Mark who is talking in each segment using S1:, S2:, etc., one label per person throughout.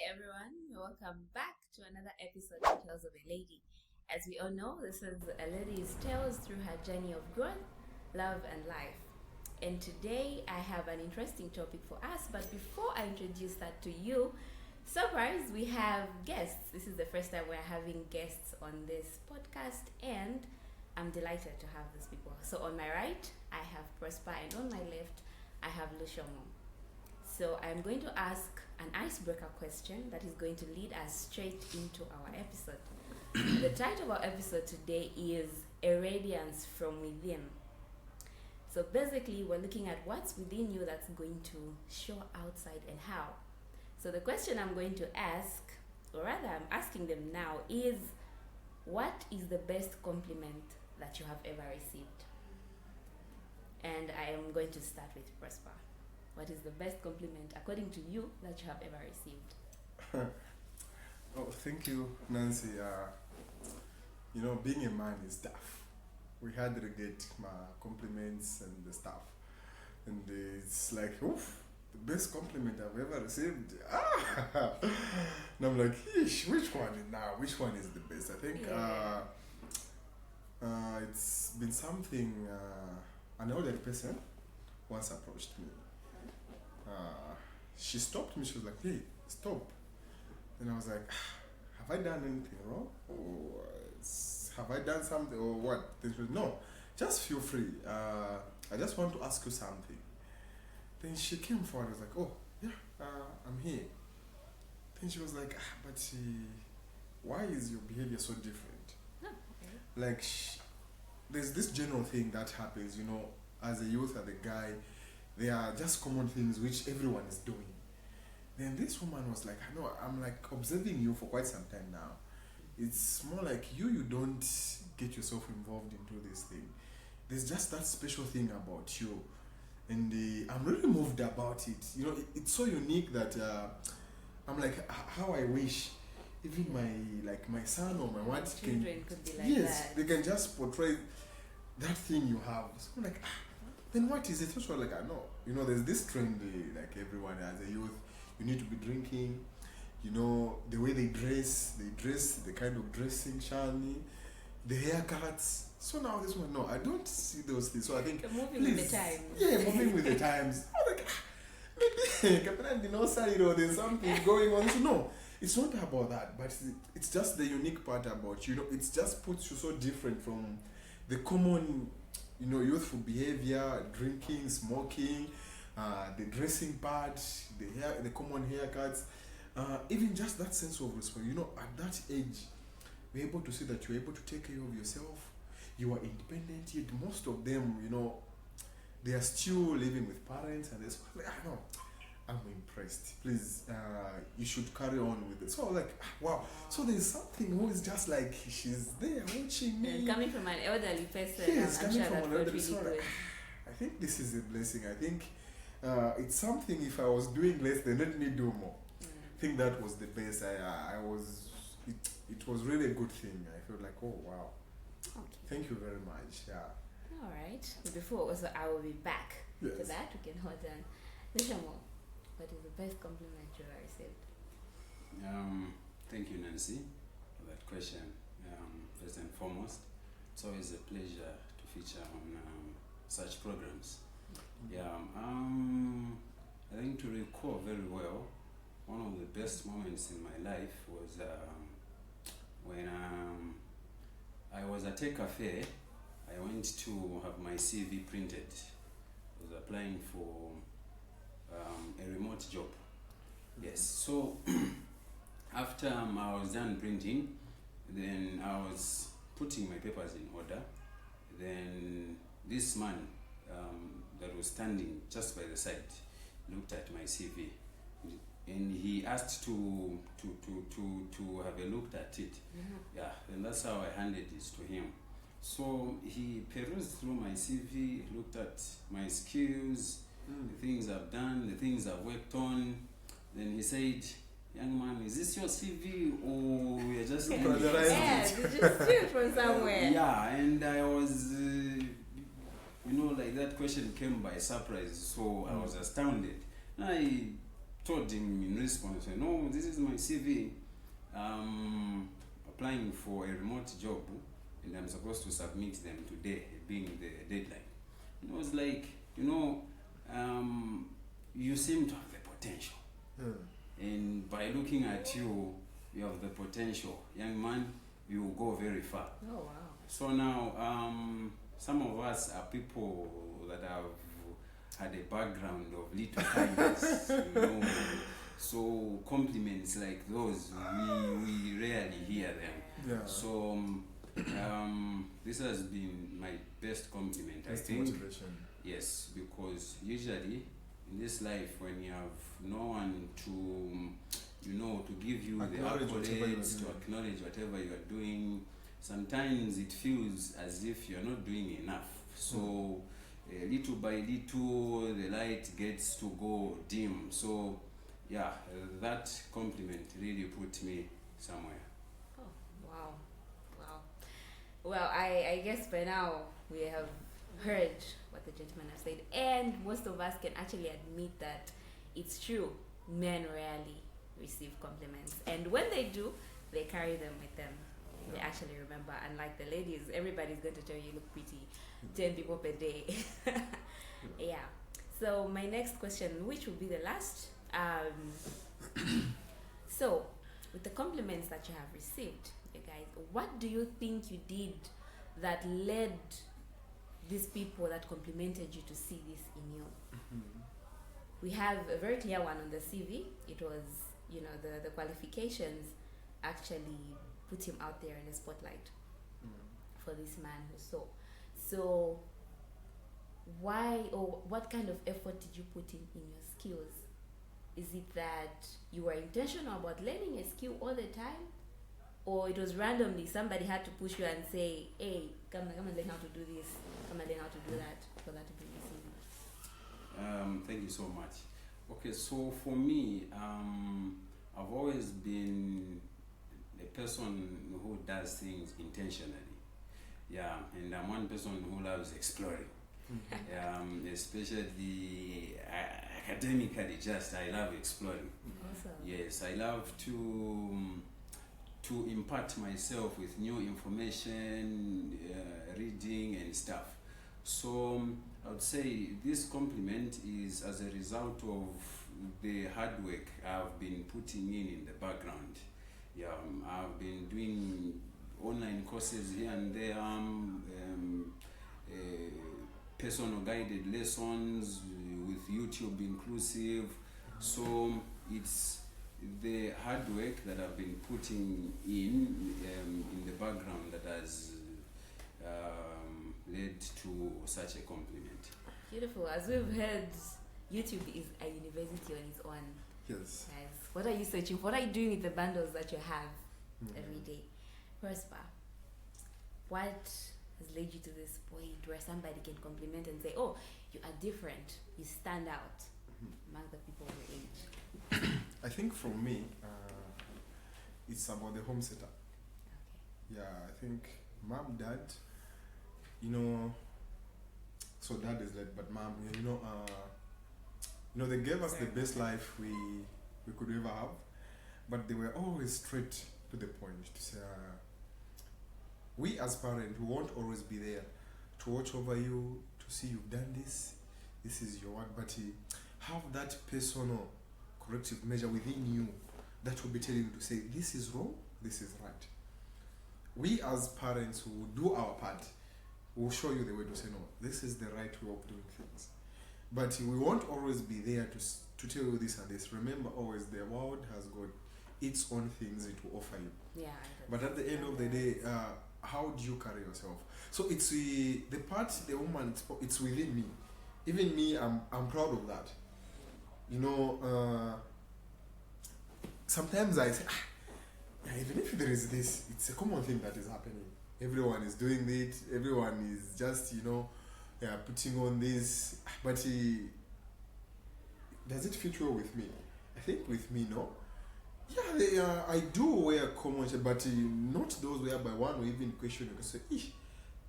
S1: everyone, welcome back to another episode of Tales of a Lady. As we all know, this is a lady's tales through her journey of growth, love, and life. And today I have an interesting topic for us, but before I introduce that to you, surprise, we have guests. This is the first time we're having guests on this podcast, and I'm delighted to have these people. So on my right, I have Prosper, and on my left, I have Lushomo. So I'm going to ask an icebreaker question that is going to lead us straight into our episode. The title of our episode today is A Radiance from Within. So basically, we're looking at what's within you that's going to show outside and how. So the question I'm going to ask, or rather I'm asking them now, is what is the best compliment that you have ever received? And I am going to start with Prosper. What is the best compliment, according to you, that you have ever received?
S2: Thank you, Nancy. Being a man is tough. We had to get my compliments and the stuff. And it's like, oof, the best compliment I've ever received. And I'm like, which one is now? Which one is the best? I think it's been something, an older person once approached me. She stopped me. She was like, hey, stop. And I was like, have I done anything wrong? Or have I done something or what? Then she was, no, just feel free. I just want to ask you something. Then she came forward. I was like, oh, yeah, I'm here. Then she was like, why is your behavior so different?
S1: Oh, okay.
S2: Like, there's this general thing that happens, as a youth, as a guy, there are just common things which everyone is doing. Then this woman was like, I know, I'm like observing you for quite some time now. It's more like you don't get yourself involved into this thing. There's just that special thing about you. And I'm really moved about it. It's so unique that I'm like, how I wish even my son or my wife
S1: could be like
S2: yes,
S1: that.
S2: They can just portray that thing you have. So I'm like, then what is it? So like, I know, there's this trend, like everyone as a youth, you need to be drinking, the way they dress, the kind of dressing, shiny, the haircuts. So now this one, no, I don't see those things. So I think,
S1: moving with the times.
S2: Yeah, moving with the times. I'm like, maybe there's something going on. So no, it's not about that, but it's just the unique part about you. It just puts you so different from the common, youthful behavior, drinking, smoking, the dressing part, the common haircuts, even just that sense of respect. At that age, we're able to see that you're able to take care of yourself. You are independent, yet most of them, they are still living with parents, and I'm impressed. Please, you should carry on with it. So like, wow. So there's something who is just like, she's there watching me.
S1: And coming from an elderly person,
S2: yes,
S1: I'm
S2: coming
S1: sure
S2: from
S1: that
S2: an
S1: felt
S2: elderly
S1: really
S2: person.
S1: good.
S2: I think this is a blessing. I think it's something, if I was doing less, then let me do more. I think that was the best. It was really a good thing. I felt like, oh wow.
S1: Okay.
S2: Thank you very much. Yeah.
S1: All right. Before also, I will be back to
S2: Yes.
S1: that. We can hold on. Lushomo, what is the best compliment you ever received?
S3: Thank you, Nancy, for that question. First and foremost, it's always a pleasure to feature on such programs. I think to recall very well, one of the best moments in my life was when I was at a cafe. I went to have my CV printed. I was applying for a remote job. Yes, so after I was done printing, then I was putting my papers in order. Then this man that was standing just by the side looked at my CV, and he asked to have a look at it. Yeah, and that's how I handed it to him. So he perused through my CV, looked at my skills, the things I've done, the things I've worked on. Then he said, young man, is this your CV or you're just
S1: Yeah, did you steal from somewhere?
S3: Yeah, and I was, like that question came by surprise, so I was astounded. I told him in response, no, this is my CV. Applying for a remote job, and I'm supposed to submit them today, being the deadline. And I was like, you seem to have the potential. And by looking at you, you have the potential. Young man, you will go very far.
S1: Oh, wow.
S3: So now, some of us are people that have had a background of little kindness, so compliments like those, we rarely hear them.
S2: Yeah.
S3: So this has been my best compliment,
S2: That's
S3: I think.
S2: motivation.
S3: Yes, because usually in this life, when you have no one to give you
S2: Acknowledge
S3: the
S2: whatever you are
S3: accolades, to
S2: doing.
S3: acknowledge whatever you are doing, sometimes it feels as if you are not doing enough. So little by little, the light gets to go dim. So yeah, that compliment really put me somewhere.
S1: Oh, wow. Well, I guess by now we have heard what the gentleman has said, and most of us can actually admit that it's true. Men rarely receive compliments, and when they do, they carry them with them. They actually remember. Unlike the ladies, everybody's going to tell you look pretty, 10 people per day. Yeah. So my next question, which will be the last. So, with the compliments that you have received, you guys, what do you think you did that led these people that complimented you to see this in you? We have a very clear one on the CV. It was, the qualifications actually put him out there in the spotlight for this man who saw. So, why or what kind of effort did you put in your skills? Is it that you were intentional about learning a skill all the time? Or it was randomly, somebody had to push you and say, hey, come and learn how to do this, come and learn how to do that, for that to be easy?
S3: Thank you so much. Okay, so for me, I've always been a person who does things intentionally. Yeah, and I'm one person who loves exploring. Especially academically, I love exploring.
S1: Awesome.
S3: Yes, I love to impart myself with new information, reading and stuff. So I would say this compliment is as a result of the hard work I've been putting in the background. Yeah, I've been doing online courses here and there, personal guided lessons with YouTube inclusive. So it's the hard work that I've been putting in the background that has led to such a compliment.
S1: Beautiful. As we've heard, YouTube is a university on its own.
S2: Yes.
S1: Guys, what are you searching for? What are you doing with the bundles that you have every day? Prosper, what has led you to this point where somebody can compliment and say, oh, you are different, you stand out among the people your age?
S2: I think for me, it's about the home setup.
S1: Okay.
S2: Yeah, I think mom, dad, so dad is led, but mom, they gave us the best life we could ever have, but they were always straight to the point to say, we as parents, we won't always be there to watch over you, to see you've done this is your work, but have that personal corrective measure within you that will be telling you to say, this is wrong, this is right. We as parents who do our part will show you the way to say, no, this is the right way of doing things. But we won't always be there to tell you this and this. Remember always, the world has got its own things it will offer you.
S1: Yeah.
S2: But at the end of the day, how do you carry yourself? So it's the part the woman, it's within me. Even me, I'm proud of that. Sometimes I say, even if there is this, it's a common thing that is happening. Everyone is doing it. Everyone is just, putting on this. But does it fit well with me? I think with me, no. Yeah, I do wear common shirt, but not those whereby one will even question you and say,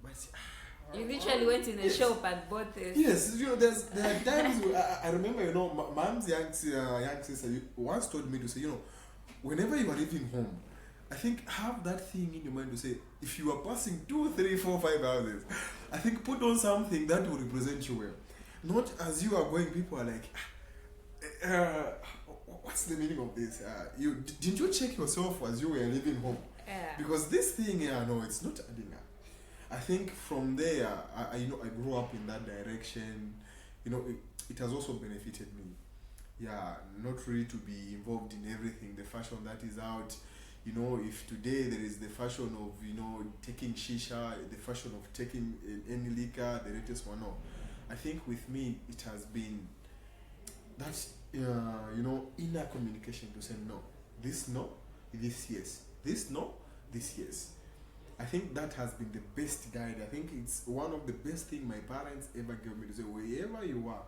S2: but
S1: You literally went in a shop and bought this.
S2: Yes, there are times where I remember, mom's young sister once told me to say, whenever you are leaving home, I think have that thing in your mind to say, if you are passing 2, 3, 4, 5 houses, I think put on something that will represent you well. Not as you are going, people are like, what's the meaning of this? Didn't you check yourself as you were leaving home?
S1: Yeah.
S2: Because this thing, no, it's not adding up. I think from there, I grew up in that direction. It has also benefited me. Yeah, not really to be involved in everything, the fashion that is out. If today there is the fashion of, taking shisha, the fashion of taking any liquor, the latest one, no. I think with me, it has been that, inner communication to say no, this yes, this no, this yes. I think that has been the best guide. I think it's one of the best things my parents ever gave me to say, wherever you are,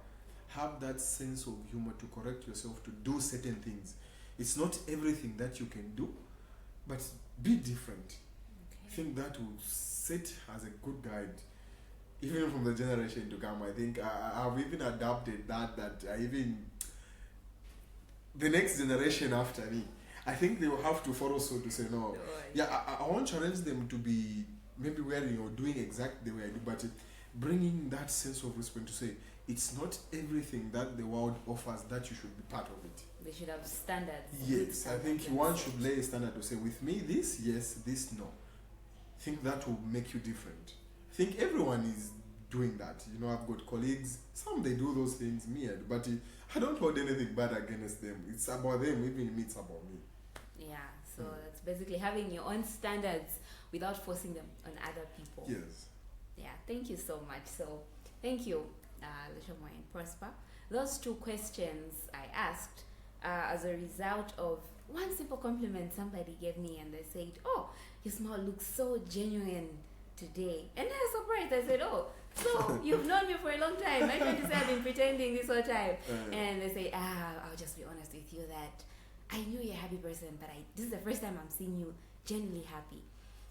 S2: have that sense of humor to correct yourself to do certain things. It's not everything that you can do, but be different.
S1: Okay.
S2: I think that will set as a good guide, even from the generation to come. I think I've even adopted that the next generation after me, I think they will have to follow so to say no. Yeah, I won't challenge them to be maybe wearing or doing exactly the way I do, but bringing that sense of respect to say it's not everything that the world offers that you should be part of it.
S1: They should have standards.
S2: Yes, I think one should lay a standard to say, with me, this yes, this no. I think that will make you different. I think everyone is doing that. I've got colleagues, some they do those things, me, but I don't hold anything bad against them. It's about them, even me, it's about me.
S1: Yeah, so it's basically having your own standards without forcing them on other people.
S2: Yes.
S1: Yeah, thank you so much. So, thank you, Lishomo and Prosper. Those 2 questions I asked as a result of one simple compliment somebody gave me, and they said, "Oh, your smile looks so genuine today." And I was surprised. I said, "Oh, so you've known me for a long time. I tried to say I've been pretending this whole time." And they say, "I'll just be honest with you that I knew you're a happy person, but this is the first time I'm seeing you genuinely happy."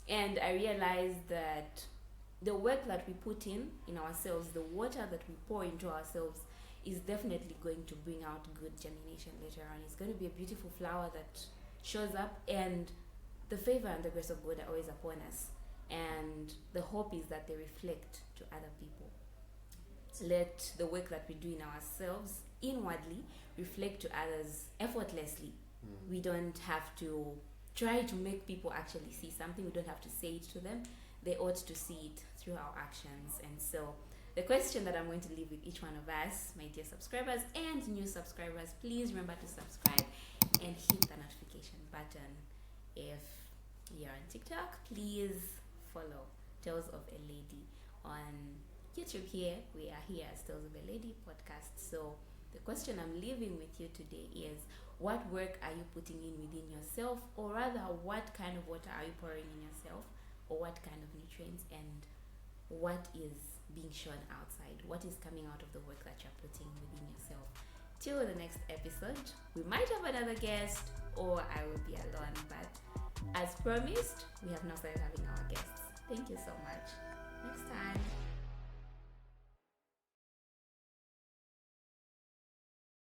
S1: And I realized that the work that we put in ourselves, the water that we pour into ourselves, is definitely going to bring out good germination later on. It's going to be a beautiful flower that shows up, and the favor and the grace of God are always upon us. And the hope is that they reflect to other people. Let the work that we do in ourselves inwardly reflect to others effortlessly. We don't have to try to make people actually see something. We don't have to say it to them. They ought to see it through our actions. And so the question that I'm going to leave with each one of us, my dear subscribers and new subscribers, please remember to subscribe and hit the notification button. If you're on TikTok, please follow Tales of a Lady. On YouTube here, we are here as Tales of a Lady podcast. So the question I'm leaving with you today is, what work are you putting in within yourself, or rather, what kind of water are you pouring in yourself, or what kind of nutrients, and what is being shown outside? What is coming out of the work that you're putting within yourself? Till the next episode, we might have another guest, or I will be alone, but as promised, we have now started having our guests. Thank you so much. Next time.